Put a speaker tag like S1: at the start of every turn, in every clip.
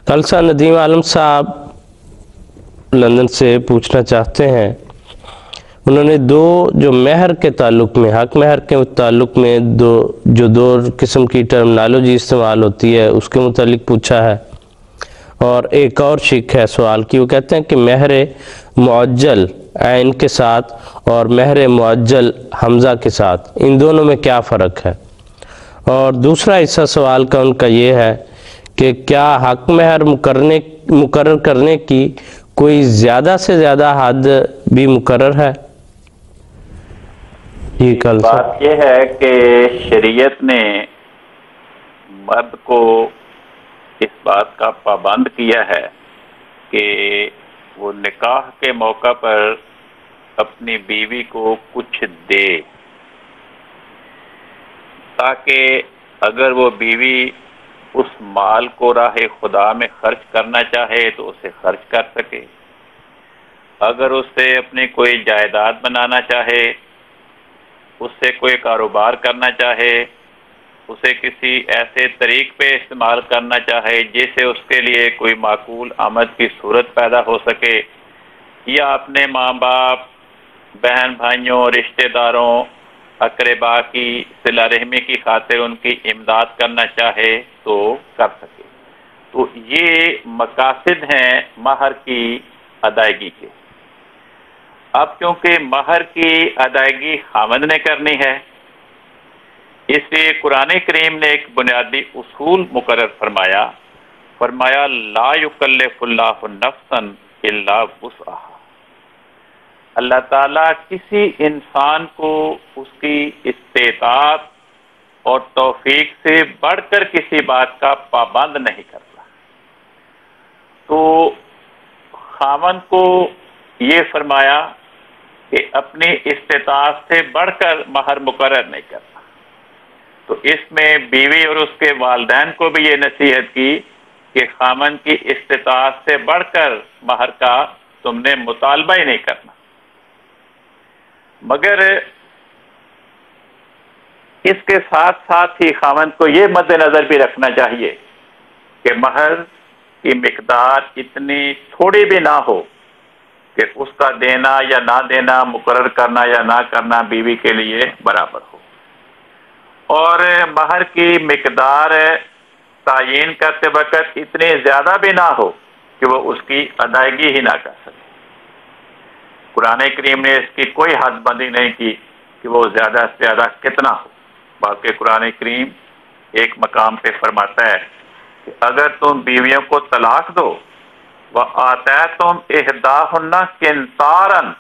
S1: خالصہ ندیم عالم صاحب لندن سے پوچھنا چاہتے ہیں، انہوں نے جو مہر کے تعلق میں، حق مہر کے تعلق میں دو قسم کی ٹرمنالوجی استعمال ہوتی ہے اس کے متعلق پوچھا ہے، اور ایک اور شق ہے سوال کی، وہ کہتے ہیں کہ مہر معجل عین کے ساتھ اور مہر معجل حمزہ کے ساتھ ان دونوں میں کیا فرق ہے؟ اور دوسرا حصہ سوال کا ان کا یہ ہے کہ کیا حق مہر مقرر کرنے کی کوئی زیادہ سے زیادہ حد بھی مقرر ہے؟
S2: بات یہ ہے کہ شریعت نے مرد کو اس بات کا پابند کیا ہے کہ وہ نکاح کے موقع پر اپنی بیوی کو کچھ دے، تاکہ اگر وہ بیوی اس مال کو راہ خدا میں خرچ کرنا چاہے تو اسے خرچ کر سکے، اگر اسے اپنی کوئی جائیداد بنانا چاہے، اس سے کوئی کاروبار کرنا چاہے، اسے کسی ایسے طریق پہ استعمال کرنا چاہے جس سے اس کے لیے کوئی معقول آمد کی صورت پیدا ہو سکے، یا اپنے ماں باپ، بہن بھائیوں، رشتہ داروں، اقربا کی صلہ رحمی کی خاطر ان کی امداد کرنا چاہے تو کر سکے۔ تو یہ مقاصد ہیں مہر کی ادائیگی کے۔ اب کیونکہ مہر کی ادائیگی خاوند نے کرنی ہے، اس لیے قرآن کریم نے ایک بنیادی اصول مقرر فرمایا لا یکلف اللہ نفسا الا وسعها۔ اللہ تعالیٰ کسی انسان کو اس کی استطاعت اور توفیق سے بڑھ کر کسی بات کا پابند نہیں کرتا۔ تو خاوند کو یہ فرمایا کہ اپنی استطاعت سے بڑھ کر مہر مقرر نہیں کرتا۔ تو اس میں بیوی اور اس کے والدین کو بھی یہ نصیحت کی کہ خاوند کی استطاعت سے بڑھ کر مہر کا تم نے مطالبہ ہی نہیں کرنا، مگر اس کے ساتھ ساتھ ہی خاوند کو یہ مد نظر بھی رکھنا چاہیے کہ مہر کی مقدار اتنی تھوڑی بھی نہ ہو کہ اس کا دینا یا نہ دینا، مقرر کرنا یا نہ کرنا بیوی کے لیے برابر ہو، اور مہر کی مقدار تعین کرتے وقت اتنی زیادہ بھی نہ ہو کہ وہ اس کی ادائیگی ہی نہ کر سکے۔ قرآن کریم نے اس کی کوئی حد بندی نہیں کی کہ وہ زیادہ سے زیادہ کتنا ہو، بلکہ قرآن کریم ایک مقام پہ فرماتا ہے کہ اگر تم بیویوں کو طلاق دو وَآتَیتُمْ إِحْدَاهُنَّ قِنطَارًا،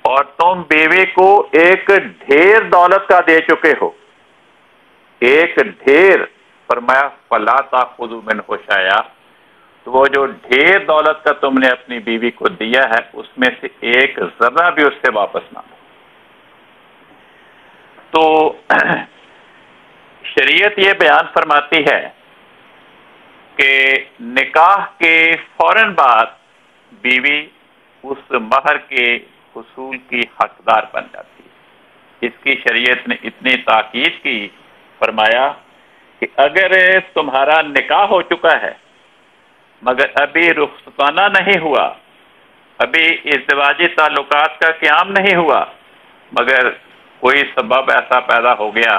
S2: اور تم بیوی کو ایک ڈھیر دولت کا دے چکے ہو، ایک ڈھیر، فرمایا فَلَا تَأْخُذُوا مِنْهُ شَيْئًا، تو وہ جو ڈھیر دولت کا تم نے اپنی بیوی کو دیا ہے اس میں سے ایک ذرہ بھی اس سے واپس نہ دو۔ تو شریعت یہ بیان فرماتی ہے کہ نکاح کے فوراً بعد بیوی اس مہر کے حصول کی حقدار بن جاتی ہے۔ اس کی شریعت نے اتنی تاکید کی، فرمایا کہ اگر تمہارا نکاح ہو چکا ہے مگر ابھی رخصتانہ نہیں ہوا، ابھی ازدواجی تعلقات کا قیام نہیں ہوا، مگر کوئی سبب ایسا پیدا ہو گیا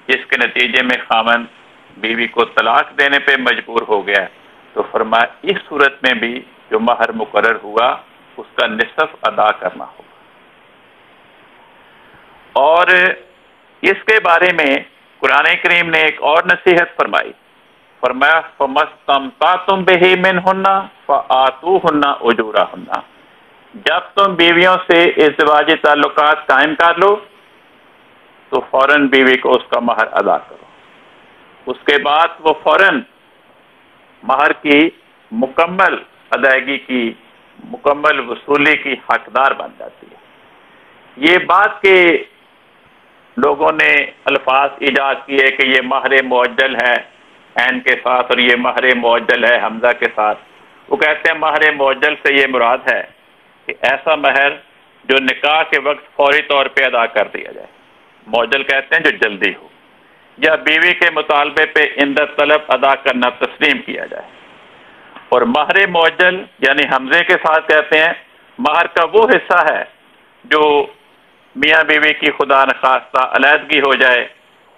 S2: جس کے نتیجے میں خاوند بیوی کو طلاق دینے پہ مجبور ہو گیا، تو فرمایا اس صورت میں بھی جو مہر مقرر ہوا اس کا نصف ادا کرنا ہوگا۔ اور اس کے بارے میں قرآن کریم نے ایک اور نصیحت فرمائی، فرمایا فَمَسْتَمْتَعْتُمْ بِهِ مِنْهُنَّ فَآتُوهُنَّ أُجُورَهُنَّ، جب تم بیویوں سے ازدواجی تعلقات قائم کر لو تو فوراً بیوی کو اس کا مہر ادا کرو، اس کے بعد وہ فوراً مہر کی مکمل ادائیگی کی، مکمل وصولی کی حقدار بن جاتی ہے۔ یہ بات کہ لوگوں نے الفاظ ایجاد کیے کہ یہ مہر معجل ہے عین کے ساتھ اور یہ مہر معجل ہے حمزہ کے ساتھ، وہ کہتے ہیں مہر معجل سے یہ مراد ہے کہ ایسا مہر جو نکاح کے وقت فوری طور پہ ادا کر دیا جائے، معجل کہتے ہیں جو جلدی ہو، یا بیوی کے مطالبے پہ عند طلب ادا کرنا تسلیم کیا جائے۔ اور مہر معجل یعنی حمزے کے ساتھ کہتے ہیں مہر کا وہ حصہ ہے جو میاں بیوی کی خدا نخواستہ علیحدگی ہو جائے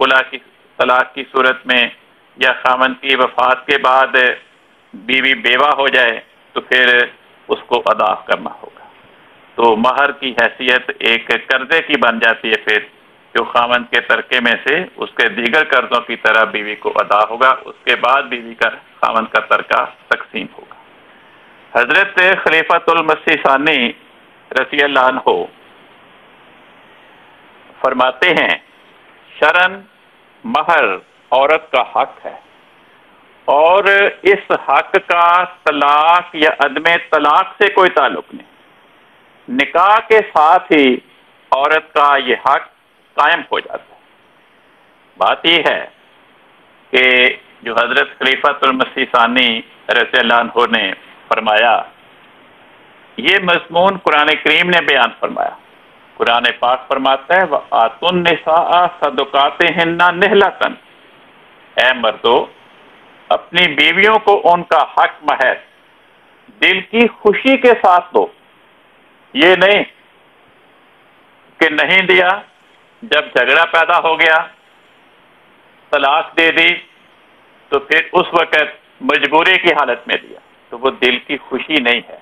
S2: خلا کی طلاق کی صورت میں یا خامن کی وفات کے بعد بیوی بیوہ ہو جائے تو پھر اس کو ادا کرنا ہوگا۔ تو مہر کی حیثیت ایک قرضے کی بن جاتی ہے پھر، جو خامن کے ترکے میں سے اس کے دیگر قرضوں کی طرح بیوی کو ادا ہوگا، اس کے بعد بیوی کا خامن کا ترکہ تقسیم ہوگا۔ حضرت خلیفۃ المسیح ثانی رضی اللہ عنہ فرماتے ہیں شرعاً مہر عورت کا حق ہے، اور اس حق کا طلاق یا عدم طلاق سے کوئی تعلق نہیں، نکاح کے ساتھ ہی عورت کا یہ حق قائم ہو جاتا ہے۔ بات یہ ہے کہ جو حضرت خلیفۃ المسیح ثانی رضی اللہ عنہ نے فرمایا، یہ مضمون قرآن کریم نے بیان فرمایا۔ قرآن پاک فرماتا ہے وَآتُوا النِّسَاءَ صَدُقَاتِهِنَّ نِحْلَةً، اے مردو اپنی بیویوں کو ان کا حق مہر دل کی خوشی کے ساتھ دو، یہ نہیں کہ نہیں دیا، جب جھگڑا پیدا ہو گیا طلاق دے دی تو پھر اس وقت مجبوری کی حالت میں دیا، تو وہ دل کی خوشی نہیں ہے۔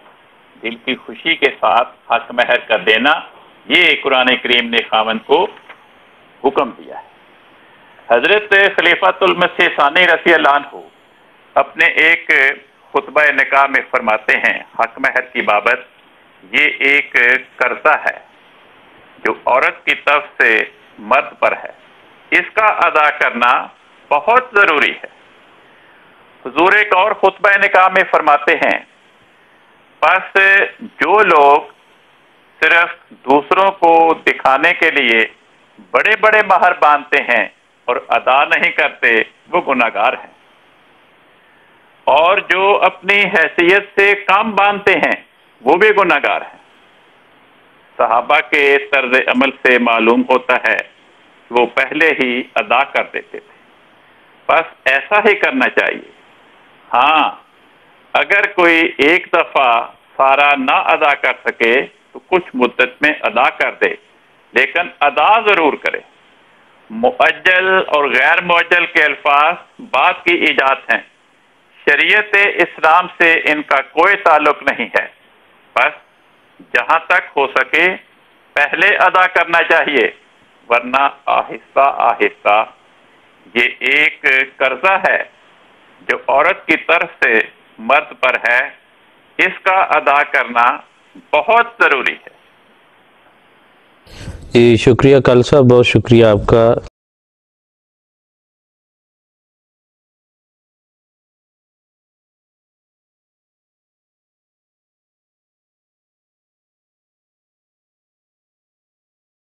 S2: دل کی خوشی کے ساتھ حق مہر کا دینا، یہ قرآن کریم نے خاوند کو حکم دیا ہے۔ حضرت خلیفۃ المسیح ثانی رضی اللہ عنہ اپنے ایک خطبہ نکاح میں فرماتے ہیں حق مہر کی بابت، یہ ایک قرضہ ہے جو عورت کی طرف سے مرد پر ہے، اس کا ادا کرنا بہت ضروری ہے۔ حضور ایک اور خطبہ نکاح میں فرماتے ہیں بس جو لوگ صرف دوسروں کو دکھانے کے لیے بڑے بڑے مہر باندھتے ہیں اور ادا نہیں کرتے وہ گناہگار ہیں، اور جو اپنی حیثیت سے کم باندھتے ہیں وہ بھی گناہگار ہیں۔ صحابہ کے طرز عمل سے معلوم ہوتا ہے کہ وہ پہلے ہی ادا کر دیتے تھے، بس ایسا ہی کرنا چاہیے۔ ہاں اگر کوئی ایک دفعہ سارا نہ ادا کر سکے تو کچھ مدت میں ادا کر دے، لیکن ادا ضرور کرے۔ مؤجل اور غیر مؤجل کے الفاظ بعد کی ایجاد ہیں، شریعت اسلام سے ان کا کوئی تعلق نہیں ہے، بس جہاں تک ہو سکے پہلے ادا کرنا چاہیے، ورنہ آہستہ آہستہ یہ ایک قرضہ ہے جو عورت کی طرف سے مرد پر ہے، اس کا ادا کرنا بہت ضروری ہے۔
S1: شکریہ کال صاحب، بہت شکریہ آپ کا۔